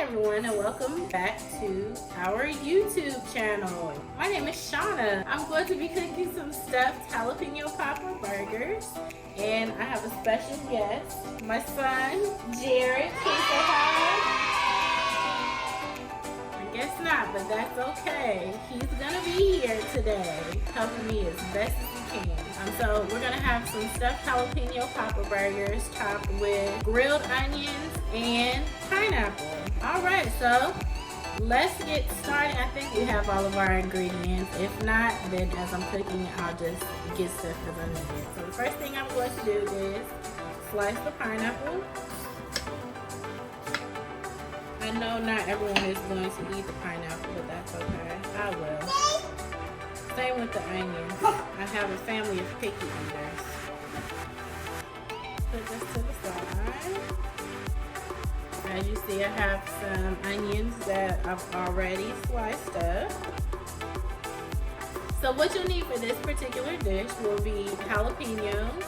everyone, and welcome back to our YouTube channel. My name is Shauna. I'm going to be cooking some stuffed jalapeno popper burgers, and I have a special guest, my son, Jared. Can you say hi? I guess not, but that's okay. He's gonna be here today, helping me as best as he can. So we're gonna have some stuffed jalapeno popper burgers topped with grilled onions and pineapple. All right, so let's get started. I think we have all of our ingredients. If not, then as I'm cooking, I'll just get stuff as I need it. So the first thing I'm going to do is slice the pineapple. I know not everyone is going to eat the pineapple, but that's okay. I will. Same with the onions. I have a family of picky eaters. Put this to the side. As you see, I have some onions that I've already sliced up. So what you'll need for this particular dish will be jalapenos,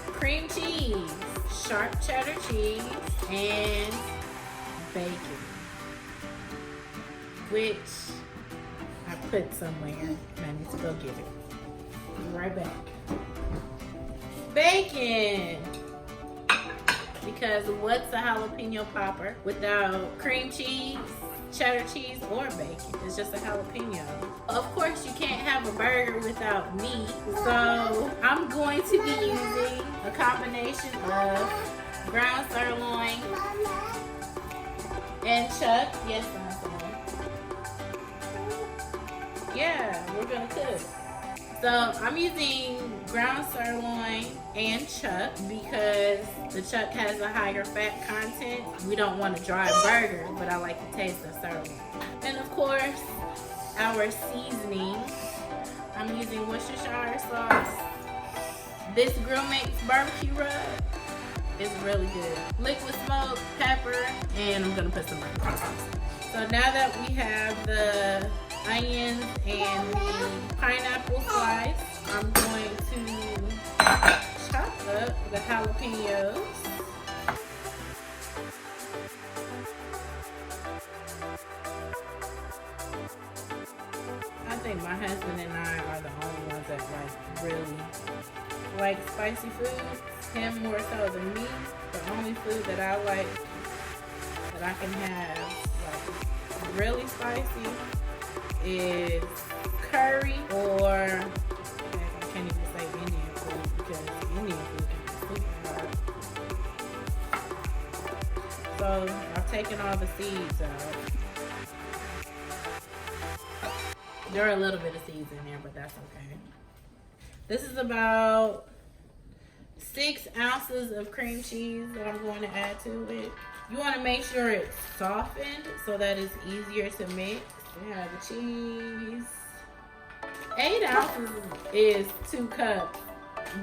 cream cheese, sharp cheddar cheese, and bacon, which I put somewhere and I need to go get it. Be right back. Bacon! Because what's a jalapeno popper without cream cheese, cheddar cheese, or bacon? It's just a jalapeno. Of course, you can't have a burger without meat, so I'm going to be using a combination of ground sirloin and chuck. Yes, son. Yeah, we're gonna cook. So I'm using ground sirloin and chuck because the chuck has a higher fat content. We don't want a dry burger, but I like the taste of sirloin. And of course, our seasoning. I'm using Worcestershire sauce. This Grill Mix barbecue rub is really good. Liquid smoke, pepper, and I'm gonna put some barbecue sauce. So now that we have the onions and the pineapple slice, I'm going to chop up the jalapenos. I think my husband and I are the only ones that really like spicy food. Him more so than me. The only food that I like that I can have like really spicy is curry, or I can't even say Indian food because Indian food can be super hot. So I've taken all the seeds out. There are a little bit of seeds in there, but that's okay. This is about 6 ounces of cream cheese that I'm going to add to it. You want to make sure it's softened so that it's easier to mix. We have the cheese. 8 ounces is 2 cups,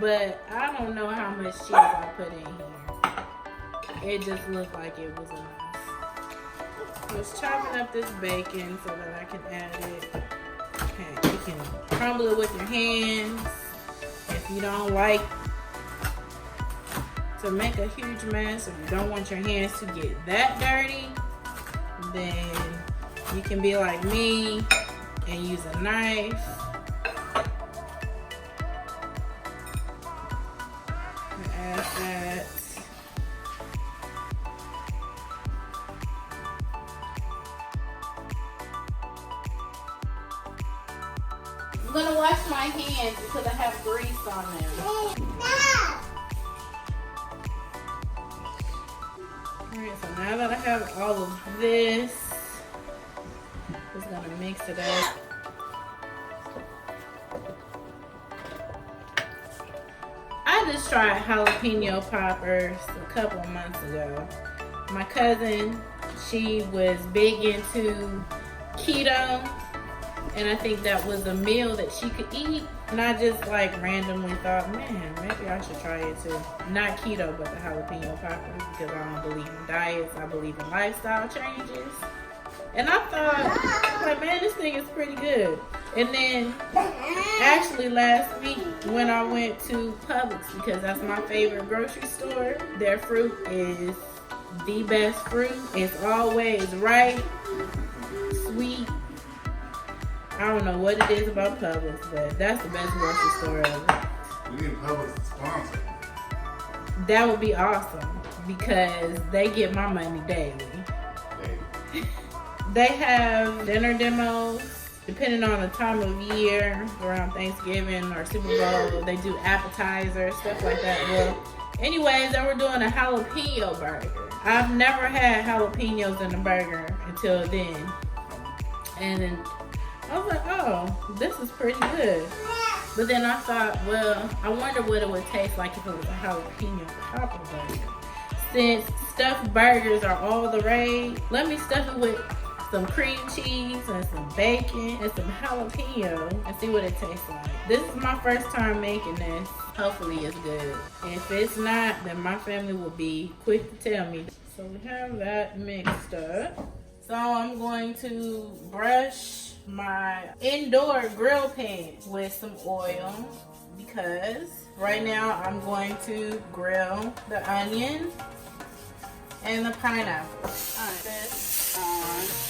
but I don't know how much cheese I put in here. It just looked like it was enough. I was chopping up this bacon so that I can add it. Okay, you can crumble it with your hands. If you don't like to make a huge mess, if you don't want your hands to get that dirty, then you can be like me and use a knife. Add that. I'm gonna wash my hands because I have grease on them. Alright, so now that I have all of this, just gonna mix it up. I just tried jalapeno poppers a couple months ago. My cousin, she was big into keto, and I think that was a meal that she could eat. And I just like randomly thought, man, maybe I should try it too. Not keto, but the jalapeno poppers, because I don't believe in diets. I believe in lifestyle changes. And I thought, like, man, this thing is pretty good. And then, actually last week when I went to Publix, because that's my favorite grocery store, their fruit is the best fruit. It's always ripe, sweet. I don't know what it is about Publix, but that's the best grocery store ever. We need Publix to sponsor. That would be awesome because they get my money daily. They have dinner demos. Depending on the time of year, around Thanksgiving or Super Bowl, they do appetizers, stuff like that. Well, anyways, they were doing a jalapeno burger. I've never had jalapenos in a burger until then. And then I was like, oh, this is pretty good. But then I thought, well, I wonder what it would taste like if it was a jalapeno popper burger. Since stuffed burgers are all the rage, let me stuff it with some cream cheese and some bacon and some jalapeno and see what it tastes like. This is my first time making this. Hopefully it's good. If it's not, then my family will be quick to tell me. So we have that mixed up. So I'm going to brush my indoor grill pan with some oil because right now I'm going to grill the onions and the pineapple. Alright, this on.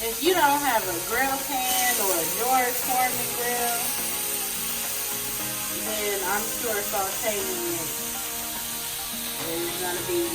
If you don't have a grill pan or a George Foreman grill, then I'm sure sauteing it is going to be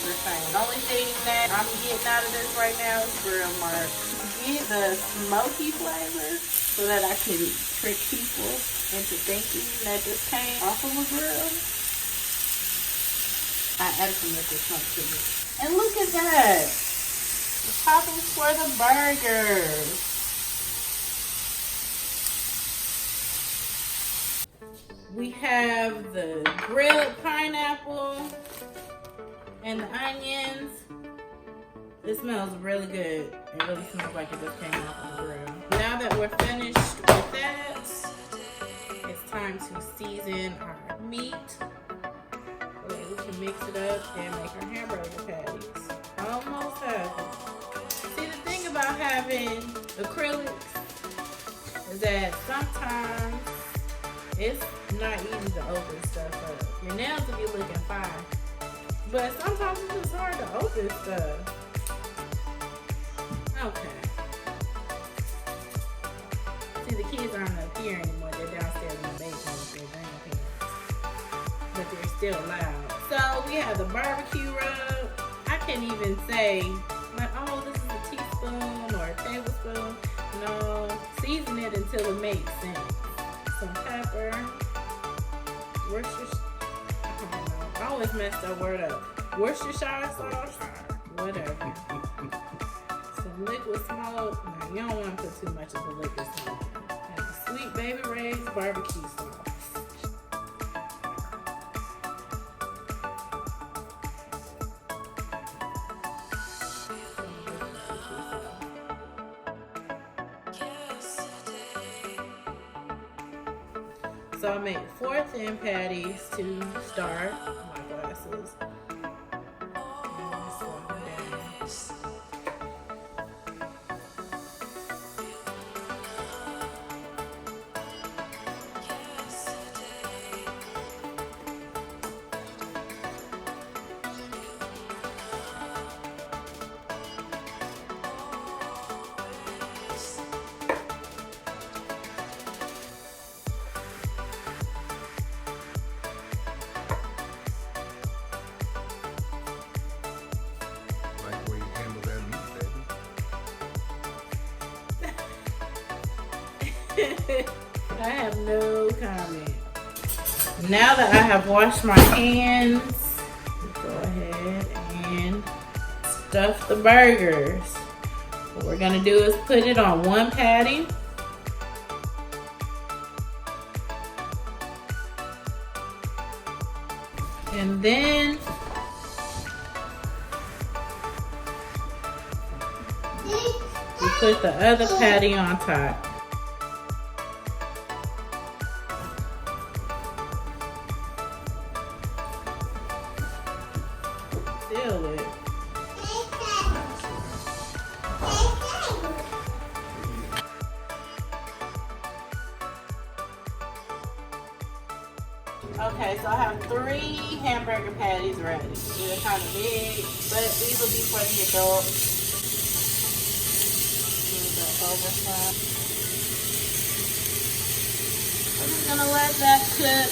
the same. The only thing that I'm getting out of this right now is grill marks. Get the smoky flavor so that I can trick people into thinking that this came off of a grill. I added some liquid smoke to it. And look at that! The toppings for the burgers. We have the grilled pineapple and the onions. It smells really good. It really smells like it just came off of the grill. Now that we're finished with that, it's time to season our meat. So that we can mix it up and make our hamburger patties. Almost have it. See, the thing about having acrylics is that sometimes it's not easy to open stuff up. Your nails will be looking fine, but sometimes it's just hard to open stuff. Okay. See, the kids aren't up here anymore. They're downstairs in the basement with their grandparents, but they're still loud. So we have the barbecue rub. I can't even say, like, oh, this is a teaspoon or a tablespoon. No, season it until it makes sense. Some pepper, Worcestershire, I don't know. I always mess that word up. Worcestershire sauce, whatever. Some liquid smoke. Now, you don't want to put too much of the liquid smoke. And the Sweet Baby Ray's barbecue sauce. So I made 4 thin patties to start. My glasses. I have no comment. Now that I have washed my hands, go ahead and stuff the burgers. What we're gonna do is put it on one patty. And then we put the other patty on top. Seal it. Okay, so I have 3 hamburger patties ready. They're kind of big, but these will be for the adults. The oversized. I'm just gonna let that cook.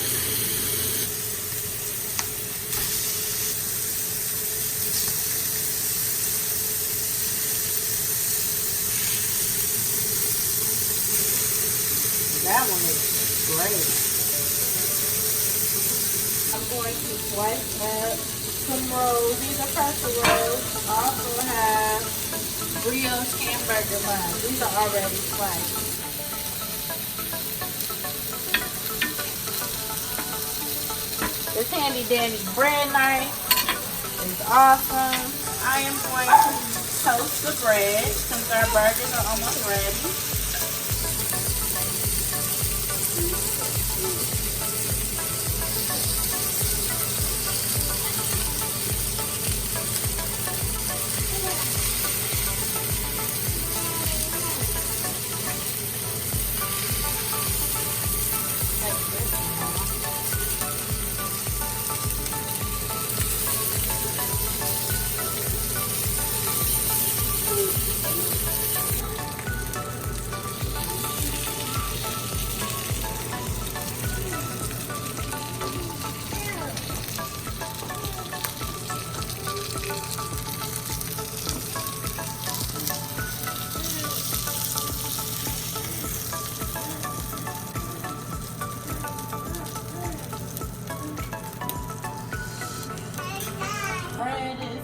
That one looks great. I'm going to slice up some rolls. These are pretzel rolls. I also have brioche hamburger buns. These are already sliced. This handy dandy bread knife is awesome. I am going to toast the bread since our burgers are almost ready. Bread is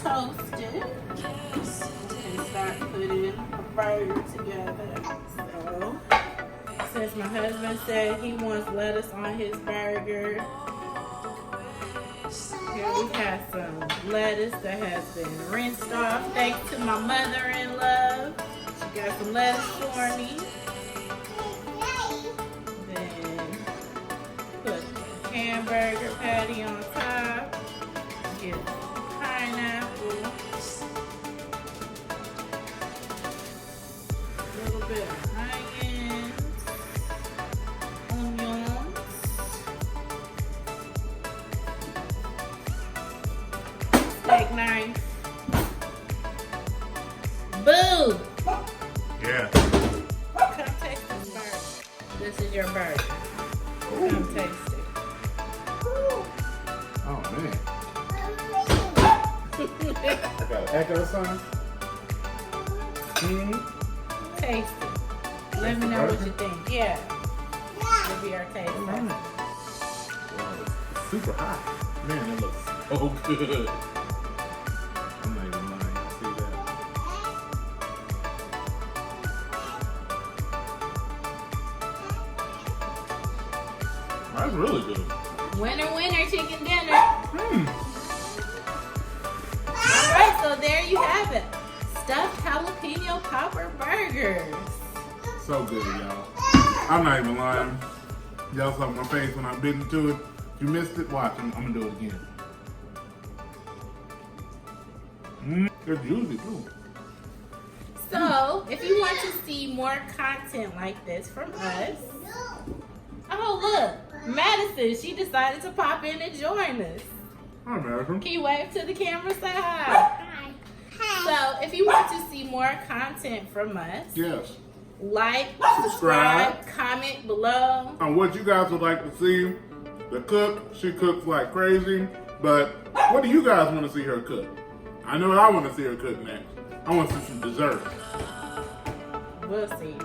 toasted and start putting a burger together. So, since my husband said he wants lettuce on his burger, here we have some lettuce that has been rinsed off. Thanks to my mother-in-law. She got some lettuce for me. Then put the hamburger patty on top. Get pineapple. A little bit of onions. Onions. Steak knife. Boo! Yeah. Come taste this burger. This is your burger. Come taste it. Oh man. I got an echo son. Taste it. Let me know what you think. Yeah. It'll be our taste. Wow, it's super hot. Man, it looks so good. I'm not even lying. Y'all see that? That's really good. Winner, winner, chicken dinner. Alright, so there you have it. Stuffed Jalapeno Popper Burgers. So good, y'all. I'm not even lying. Y'all saw my face when I bit into it. If you missed it, watch. I'm gonna do it again. They're juicy too. So, if you want to see more content like this from us, oh look, Madison, she decided to pop in and join us. Hi, Madison. Can you wave to the camera, say hi? So, if you want to see more content from us, Yes. like, Subscribe. subscribe, comment below. On what you guys would like to see, the cook, she cooks like crazy. But what do you guys want to see her cook? I know what I want to see her cook next. I want to see some dessert. We'll see.